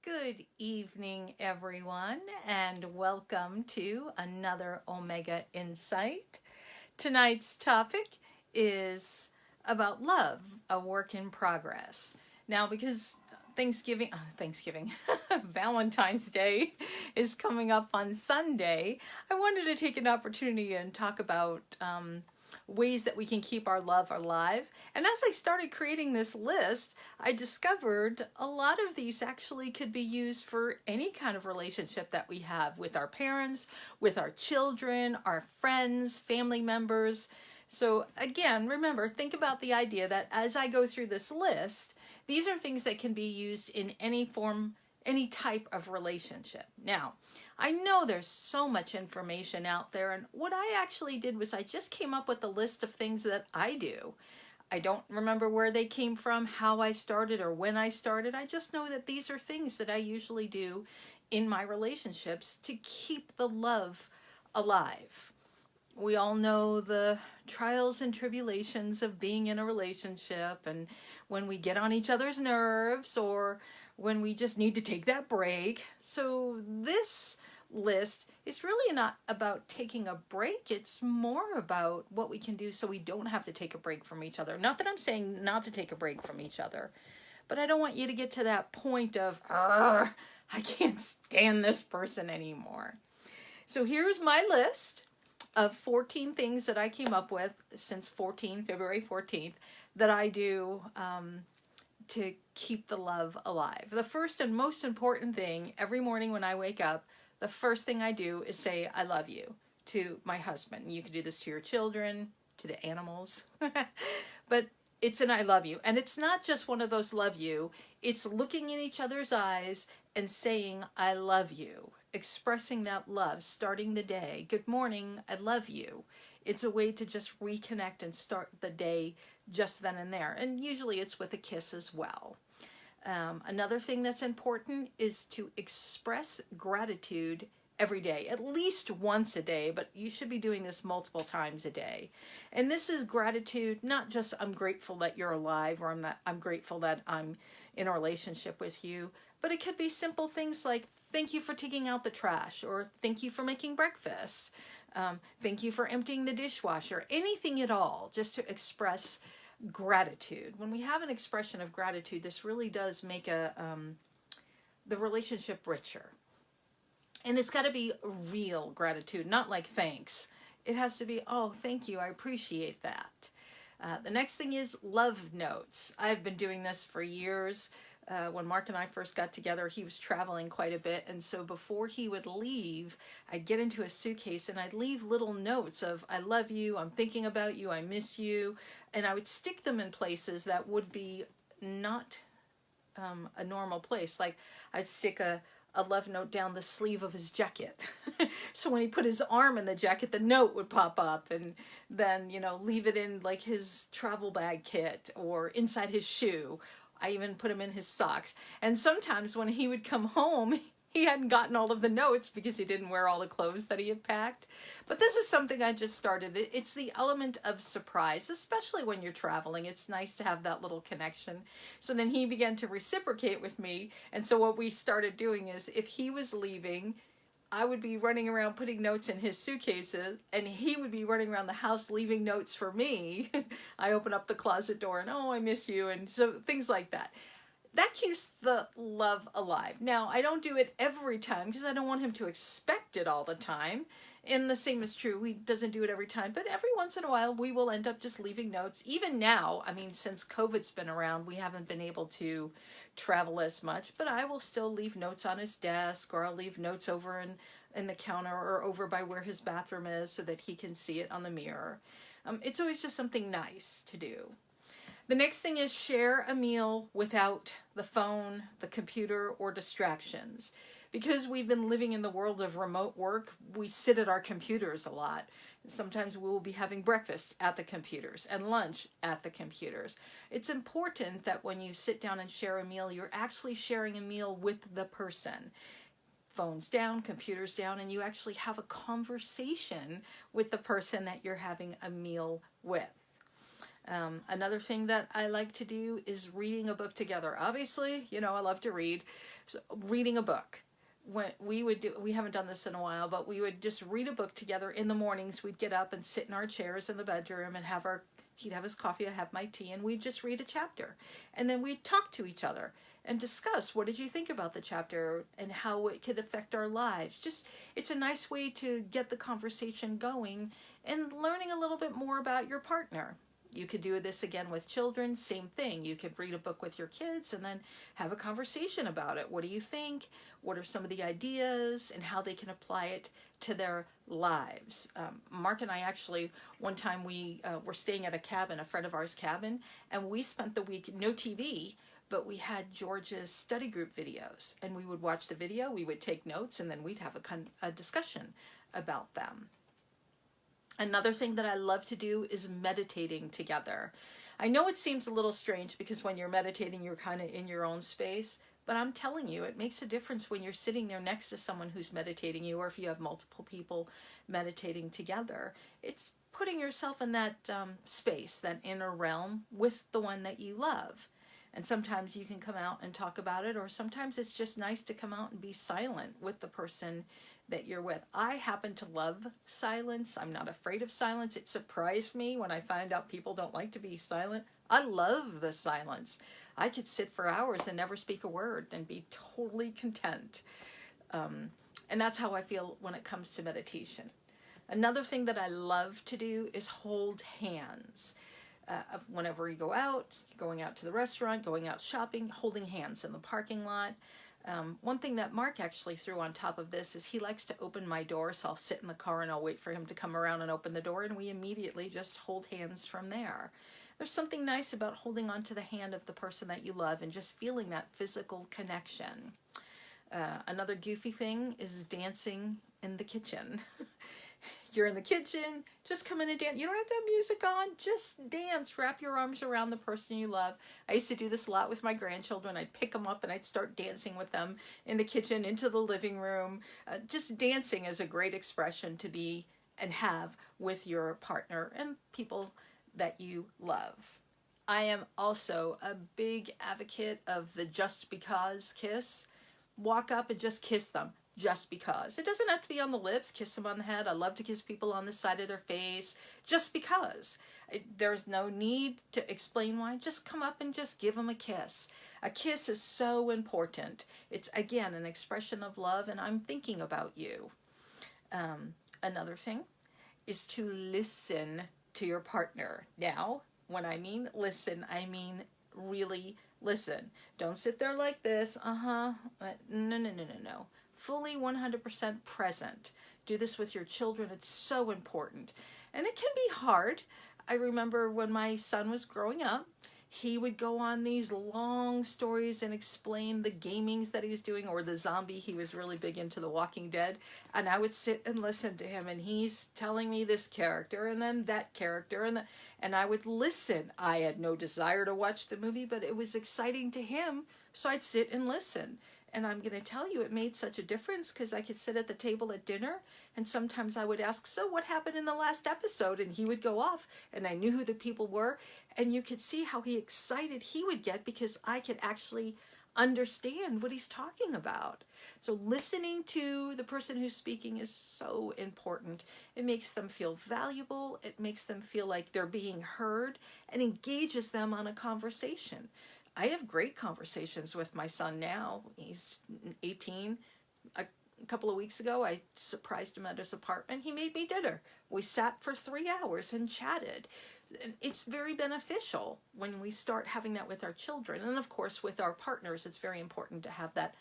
Good evening, everyone, and welcome to another Omega Insight. Tonight's topic is about love, a work in progress. Now, because Thanksgiving, Valentine's Day is coming up on Sunday, I wanted to take an opportunity and talk about ways that we can keep our love alive. And as I started creating this list, I discovered a lot of these actually could be used for any kind of relationship that we have with our parents, with our children, our friends, family members. So again, remember, think about the idea that as I go through this list, these are things that can be used in any form, any type of relationship. Now, I know there's so much information out there, and what I actually did was I just came up with a list of things that I do. I don't remember where they came from, how I started, or when I started. I just know that these are things that I usually do in my relationships to keep the love alive. We all know the trials and tribulations of being in a relationship, and when we get on each other's nerves or when we just need to take that break. So this list is really not about taking a break. It's more about what we can do so we don't have to take a break from each other. Not that I'm saying not to take a break from each other, but I don't want you to get to that point of, I can't stand this person anymore. So here's my list of 14 things that I came up with since February 14th, that I do to keep the love alive. The first and most important thing every morning when I wake up, the first thing I do is say, I love you to my husband. You can do this to your children, to the animals, but it's an I love you. And it's not just one of those love you. It's looking in each other's eyes and saying, I love you, expressing that love, starting the day. Good morning, I love you. It's a way to just reconnect and start the day just then and there. And usually it's with a kiss as well. Another thing that's important is to express gratitude every day, at least once a day, but you should be doing this multiple times a day. And this is gratitude, not just I'm grateful that you're alive, or I'm grateful that I'm in a relationship with you, but it could be simple things like thank you for taking out the trash, or thank you for making breakfast, thank you for emptying the dishwasher, anything at all, just to express gratitude. When we have an expression of gratitude, this really does make the relationship richer. And it's got to be real gratitude, not like thanks. It has to be, oh, thank you, I appreciate that. The next thing is love notes. I've been doing this for years. When Mark and I first got together, he was traveling quite a bit. And so before he would leave, I'd get into a suitcase and I'd leave little notes of, I love you, I'm thinking about you, I miss you. And I would stick them in places that would be not a normal place. Like I'd stick a love note down the sleeve of his jacket. So when he put his arm in the jacket, the note would pop up, and then, leave it in like his travel bag kit or inside his shoe. I even put him in his socks. And sometimes when he would come home, he hadn't gotten all of the notes because he didn't wear all the clothes that he had packed. But this is something I just started. It's the element of surprise, especially when you're traveling. It's nice to have that little connection. So then he began to reciprocate with me. And so what we started doing is if he was leaving, I would be running around putting notes in his suitcases, and he would be running around the house leaving notes for me. I open up the closet door and, oh, I miss you, and so things like that. That keeps the love alive. Now, I don't do it every time because I don't want him to expect it all the time. And the same is true. He doesn't do it every time, but every once in a while we will end up just leaving notes. Even now, since COVID's been around, we haven't been able to travel as much, but I will still leave notes on his desk, or I'll leave notes over in the counter or over by where his bathroom is so that he can see it on the mirror. It's always just something nice to do. The next thing is share a meal without the phone, the computer, or distractions. Because we've been living in the world of remote work, we sit at our computers a lot. Sometimes we will be having breakfast at the computers and lunch at the computers. It's important that when you sit down and share a meal, you're actually sharing a meal with the person. Phones down, computers down, and you actually have a conversation with the person that you're having a meal with. Another thing that I like to do is reading a book together. Obviously, I love to read. So reading a book. When we haven't done this in a while, but we would just read a book together in the mornings. We'd get up and sit in our chairs in the bedroom and he'd have his coffee, I have my tea, and we'd just read a chapter. And then we'd talk to each other and discuss, what did you think about the chapter and how it could affect our lives? It's a nice way to get the conversation going and learning a little bit more about your partner. You could do this again with children, same thing. You could read a book with your kids and then have a conversation about it. What do you think? What are some of the ideas and how they can apply it to their lives? Mark and I actually, one time we were staying at a friend of ours cabin, and we spent the week, no TV, but we had George's study group videos, and we would watch the video, we would take notes, and then we'd have a discussion about them. Another thing that I love to do is meditating together. I know it seems a little strange because when you're meditating, you're kind of in your own space, but I'm telling you, it makes a difference when you're sitting there next to someone who's meditating you, or if you have multiple people meditating together. It's putting yourself in that space, that inner realm with the one that you love. And sometimes you can come out and talk about it, or sometimes it's just nice to come out and be silent with the person that you're with. I happen to love silence. I'm not afraid of silence. It surprised me when I find out people don't like to be silent. I love the silence. I could sit for hours and never speak a word and be totally content. And that's how I feel when it comes to meditation. Another thing that I love to do is hold hands. Whenever you go out, going out to the restaurant, going out shopping, holding hands in the parking lot. One thing that Mark actually threw on top of this is he likes to open my door, so I'll sit in the car and I'll wait for him to come around and open the door, and we immediately just hold hands from there. There's something nice about holding onto the hand of the person that you love and just feeling that physical connection. Another goofy thing is dancing in the kitchen. You're in the kitchen, just come in and dance. You don't have to have music on, just dance. Wrap your arms around the person you love. I used to do this a lot with my grandchildren. I'd pick them up and I'd start dancing with them in the kitchen, into the living room. Just dancing is a great expression to be and have with your partner and people that you love. I am also a big advocate of the just because kiss. Walk up and just kiss them. Just because. It doesn't have to be on the lips. Kiss them on the head. I love to kiss people on the side of their face. Just because. There's no need to explain why. Just come up and just give them a kiss. A kiss is so important. It's, again, an expression of love, and I'm thinking about you. Another thing is to listen to your partner. Now, when I mean listen, I mean really listen. Don't sit there like this. No. Fully 100% present. Do this with your children. It's so important. And it can be hard. I remember when my son was growing up, he would go on these long stories and explain the gamings that he was doing, or the zombie. He was really big into The Walking Dead. And I would sit and listen to him, and he's telling me this character and then that character, and I would listen. I had no desire to watch the movie, but it was exciting to him, so I'd sit and listen. And I'm going to tell you, it made such a difference because I could sit at the table at dinner, and sometimes I would ask, so what happened in the last episode? And he would go off, and I knew who the people were, and you could see how excited he would get because I could actually understand what he's talking about. So listening to the person who's speaking is so important. It makes them feel valuable. It makes them feel like they're being heard and engages them on a conversation. I have great conversations with my son now. He's 18. A couple of weeks ago, I surprised him at his apartment. He made me dinner. We sat for 3 hours and chatted. It's very beneficial when we start having that with our children. And of course, with our partners, it's very important to have that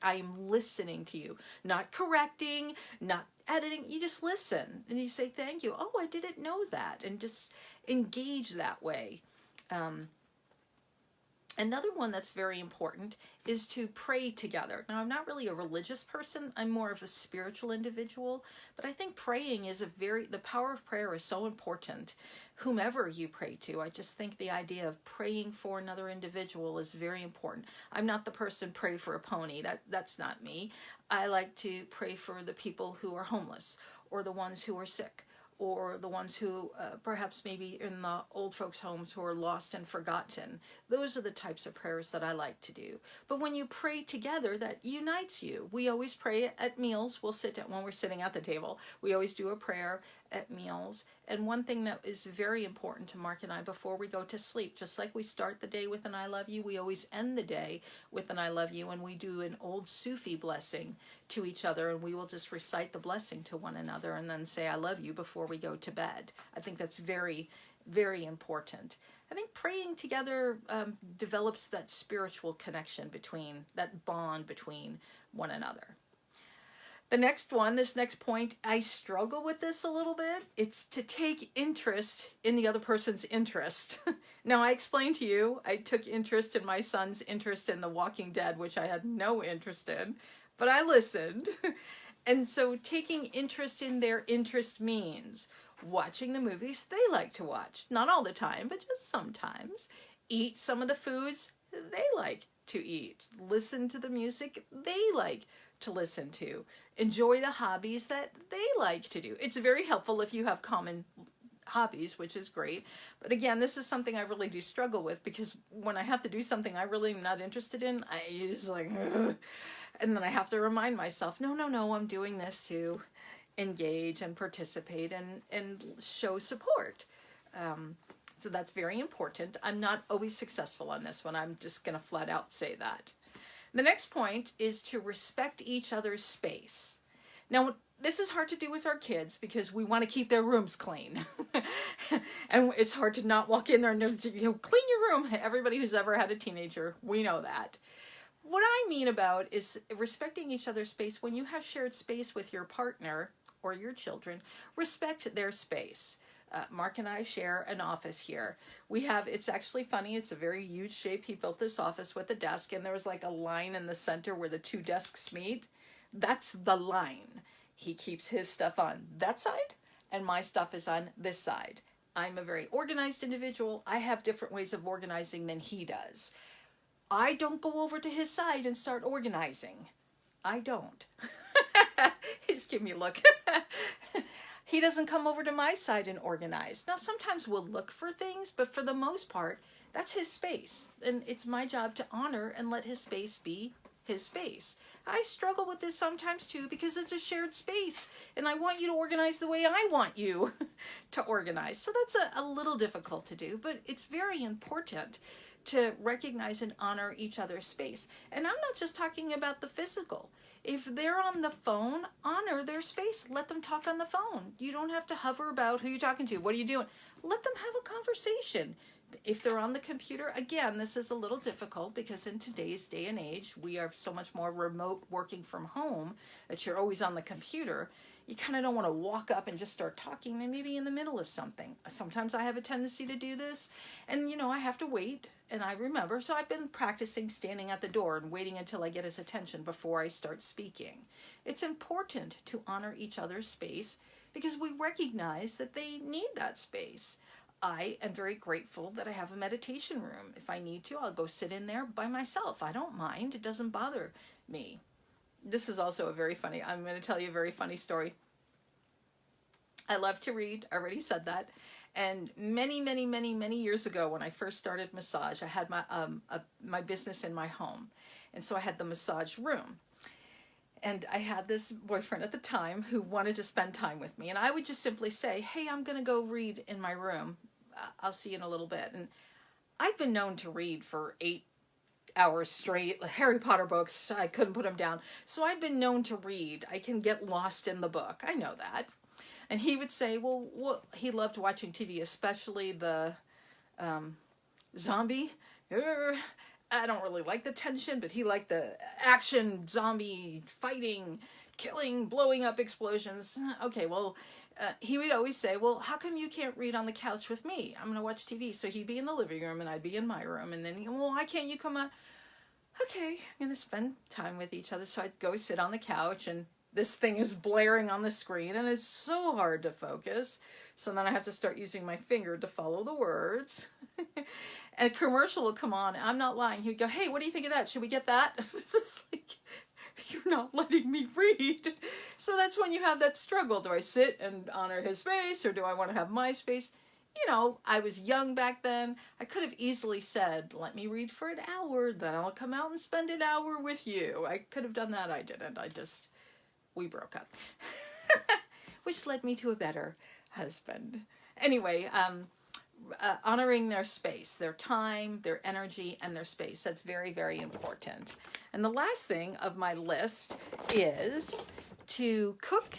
I'm listening to you. Not correcting, not editing. You just listen. And you say, thank you. Oh, I didn't know that. And just engage that way. Another one that's very important is to pray together. Now, I'm not really a religious person. I'm more of a spiritual individual. But I think praying is the power of prayer is so important. Whomever you pray to, I just think the idea of praying for another individual is very important. I'm not the person pray for a pony. That's not me. I like to pray for the people who are homeless, or the ones who are sick, or the ones who perhaps maybe in the old folks' homes who are lost and forgotten. Those are the types of prayers that I like to do. But when you pray together, that unites you. We always pray at meals. We'll sit down when we're sitting at the table. We always do a prayer at meals. And one thing that is very important to Mark and I before we go to sleep, just like we start the day with an I love you, we always end the day with an I love you, and we do an old Sufi blessing to each other, and we will just recite the blessing to one another and then say I love you before we go to bed. I think that's very, very important. I think praying together develops that spiritual connection between, that bond between one another. The next one, this next point, I struggle with this a little bit. It's to take interest in the other person's interest. Now, I explained to you, I took interest in my son's interest in The Walking Dead, which I had no interest in, but I listened. And so taking interest in their interest means watching the movies they like to watch. Not all the time, but just sometimes. Eat some of the foods they like to eat. Listen to the music they like to listen to. Enjoy the hobbies that they like to do. It's very helpful if you have common hobbies, which is great. But again, this is something I really do struggle with, because when I have to do something I really am not interested in, I just like, ugh. And then I have to remind myself, no, I'm doing this to engage and participate and show support. So that's very important. I'm not always successful on this one. I'm just going to flat out say that. The next point is to respect each other's space. Now, this is hard to do with our kids because we want to keep their rooms clean. And it's hard to not walk in there and clean your room. Everybody who's ever had a teenager, we know that. What I mean about is respecting each other's space. When you have shared space with your partner or your children, respect their space. Mark and I share an office here. It's actually funny, it's a very huge shape. He built this office with a desk, and there was like a line in the center where the two desks meet. That's the line. He keeps his stuff on that side, and my stuff is on this side. I'm a very organized individual. I have different ways of organizing than he does. I don't go over to his side and start organizing. I don't. He just gave me a look. He doesn't come over to my side and organize. Now, sometimes we'll look for things, but for the most part, that's his space. And it's my job to honor and let his space be his space. I struggle with this sometimes too, because it's a shared space, and I want you to organize the way I want you to organize. So that's a little difficult to do, but it's very important to recognize and honor each other's space. And I'm not just talking about the physical. If they're on the phone, honor their space. Let them talk on the phone. You don't have to hover about who you're talking to. What are you doing? Let them have a conversation. If they're on the computer, again, this is a little difficult because in today's day and age, we are so much more remote working from home that you're always on the computer. You kind of don't want to walk up and just start talking, and maybe in the middle of something. Sometimes I have a tendency to do this, and I have to wait, and I remember. So I've been practicing standing at the door and waiting until I get his attention before I start speaking. It's important to honor each other's space because we recognize that they need that space. I am very grateful that I have a meditation room. If I need to, I'll go sit in there by myself. I don't mind. It doesn't bother me. This is also I'm going to tell you a very funny story. I love to read. I already said that. And many years ago, when I first started massage, I had my business in my home. And so I had the massage room. And I had this boyfriend at the time who wanted to spend time with me. And I would just simply say, hey, I'm going to go read in my room. I'll see you in a little bit. And I've been known to read for 8 hours straight. Harry Potter books, I couldn't put them down. So I've been known to read. I can get lost in the book. I know that. And he would say, well, he loved watching TV, especially the zombie. I don't really like the tension, but he liked the action, zombie, fighting, killing, blowing up explosions. Okay, well, he would always say, well, how come you can't read on the couch with me? I'm going to watch TV. So he'd be in the living room and I'd be in my room. And then, well, why can't you come on? Okay, I'm going to spend time with each other. So I'd go sit on the couch, and this thing is blaring on the screen and it's so hard to focus. So then I have to start using my finger to follow the words. And a commercial will come on. I'm not lying. He'd go, hey, what do you think of that? Should we get that? It's just like, you're not letting me read. So that's when you have that struggle. Do I sit and honor his space, or do I want to have my space? You know, I was young back then. I could have easily said, let me read for an hour, then I'll come out and spend an hour with you. I could have done that. I didn't. We broke up. Which led me to a better husband. Anyway, honoring their space, their time, their energy, and their space. That's very, very important. And the last thing of my list is to cook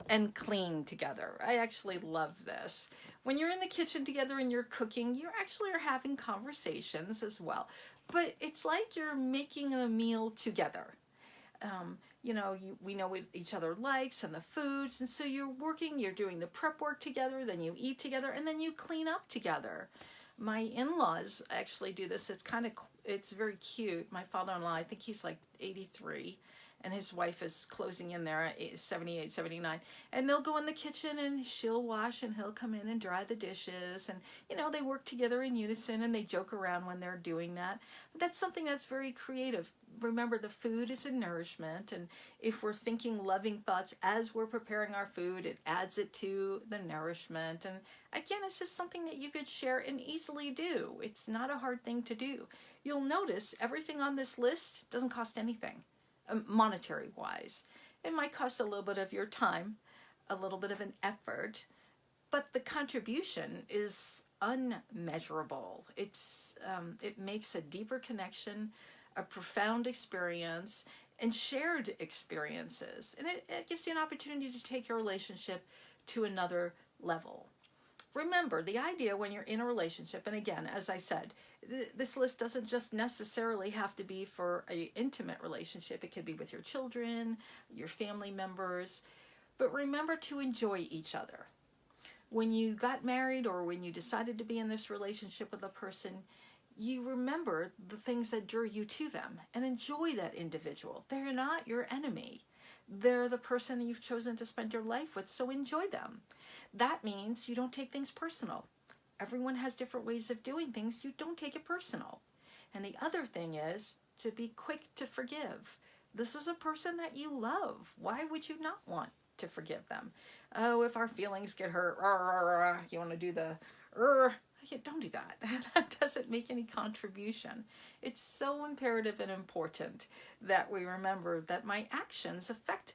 and clean together. I actually love this. When you're in the kitchen together and you're cooking, you actually are having conversations as well. But it's like you're making a meal together. You know, we know what each other likes and the foods, and so you're doing the prep work together, then you eat together, and then you clean up together. My in-laws actually do this. It's very cute. My father-in-law, I think he's like 83, and his wife is closing in there at 78, 79. And they'll go in the kitchen and she'll wash and he'll come in and dry the dishes. And, you know, they work together in unison and they joke around when they're doing that. But that's something that's very creative. Remember, the food is a nourishment. And if we're thinking loving thoughts as we're preparing our food, it adds it to the nourishment. And again, it's just something that you could share and easily do. It's not a hard thing to do. You'll notice everything on this list doesn't cost anything. Monetary wise. It might cost a little bit of your time, a little bit of an effort, but the contribution is unmeasurable. It makes a deeper connection, a profound experience, and shared experiences. And it gives you an opportunity to take your relationship to another level. Remember, the idea when you're in a relationship, and again, as I said, this list doesn't just necessarily have to be for an intimate relationship. It could be with your children, your family members. But remember to enjoy each other. When you got married or when you decided to be in this relationship with a person, you remember the things that drew you to them and enjoy that individual. They're not your enemy. They're the person that you've chosen to spend your life with, so enjoy them. That means you don't take things personal. Everyone has different ways of doing things. You don't take it personal. And the other thing is to be quick to forgive. This is a person that you love. Why would you not want to forgive them? Oh, if our feelings get hurt, you want to do the, don't do that. That doesn't make any contribution. It's so imperative and important that we remember that my actions affect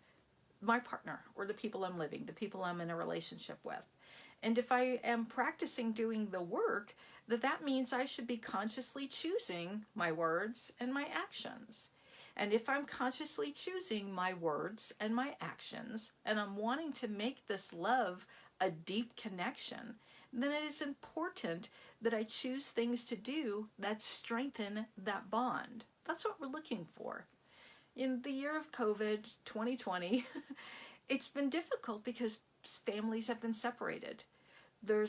my partner or the people I'm in a relationship with. And if I am practicing doing the work, that means I should be consciously choosing my words and my actions. And if I'm consciously choosing my words and my actions, and I'm wanting to make this love a deep connection, then it is important that I choose things to do that strengthen that bond. That's what we're looking for. In the year of COVID, 2020, it's been difficult because families have been separated. The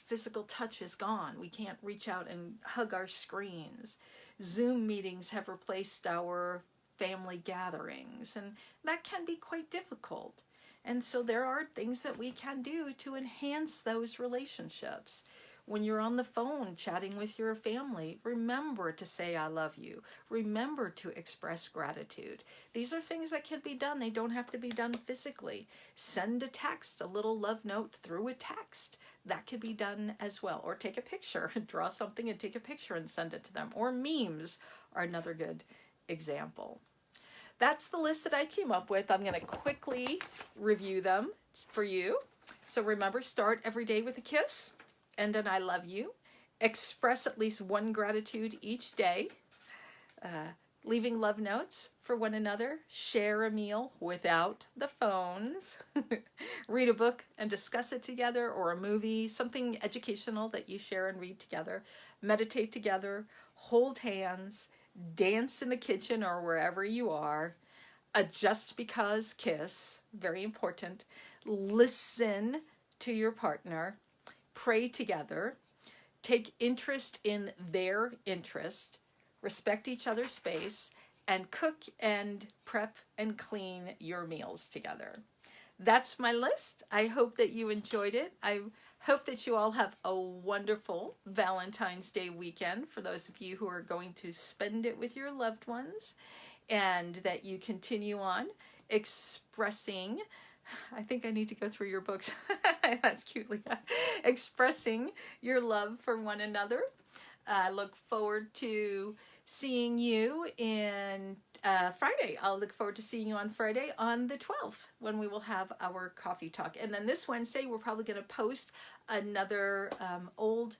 physical touch is gone. We can't reach out and hug our screens. Zoom meetings have replaced our family gatherings, and that can be quite difficult. And so there are things that we can do to enhance those relationships. When you're on the phone chatting with your family, remember to say, I love you. Remember to express gratitude. These are things that can be done. They don't have to be done physically. Send a text, a little love note through a text. That could be done as well. Or take a picture, draw something and take a picture and send it to them. Or memes are another good example. That's the list that I came up with. I'm going to quickly review them for you. So remember, start every day with a kiss. And an I love you. Express at least one gratitude each day. Leaving love notes for one another. Share a meal without the phones. Read a book and discuss it together, or a movie, something educational that you share and read together. Meditate together. Hold hands. Dance in the kitchen or wherever you are. A just because kiss. Very important. Listen to your partner. Pray together, take interest in their interest, respect each other's space, and cook and prep and clean your meals together. That's my list. I hope that you enjoyed it. I hope that you all have a wonderful Valentine's Day weekend for those of you who are going to spend it with your loved ones. and that you continue on expressing. I think I need to go through your books. That's cute, Leah. Expressing your love for one another. I look forward to seeing you in Friday. I'll look forward to seeing you on Friday on the 12th when we will have our coffee talk. And then this Wednesday, we're probably going to post another old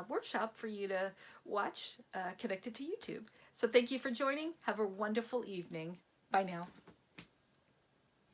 workshop for you to watch connected to YouTube. So thank you for joining. Have a wonderful evening. Bye now.